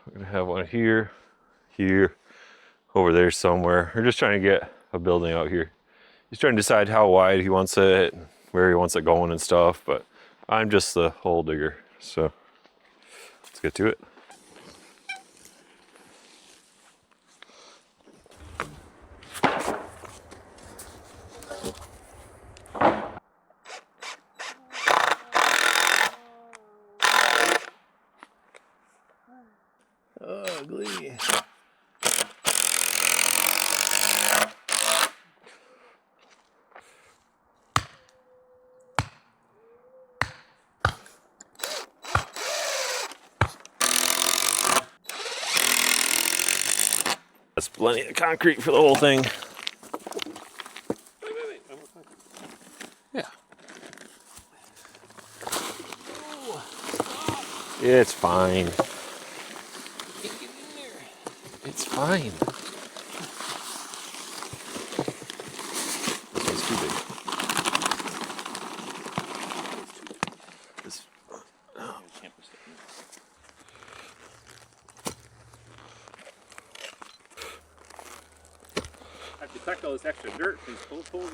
We're gonna have one here, here, over there somewhere. We're just trying to get a building out here. He's trying to decide how wide he wants it, where he wants it going and stuff, but I'm just the hole digger, so let's get to it. Ugly. That's plenty of concrete for the whole thing. Wait. Yeah. It's fine. It's fine. This one's too big. This. Oh. I have to collect all this extra dirt from these poles.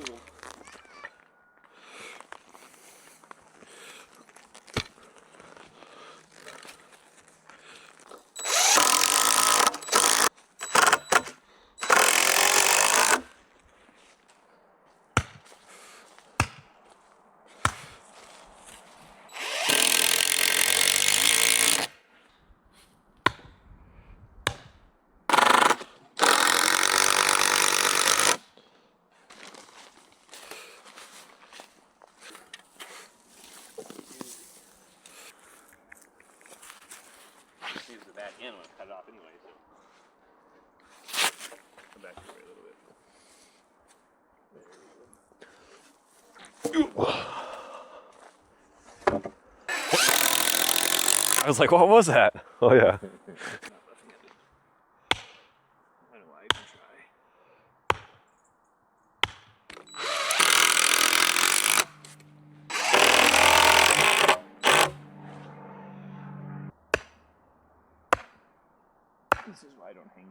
The back end when I cut it off anyway, so come back here a little bit. I was like, what was that? Oh yeah. I know I can try. This is why I don't hang.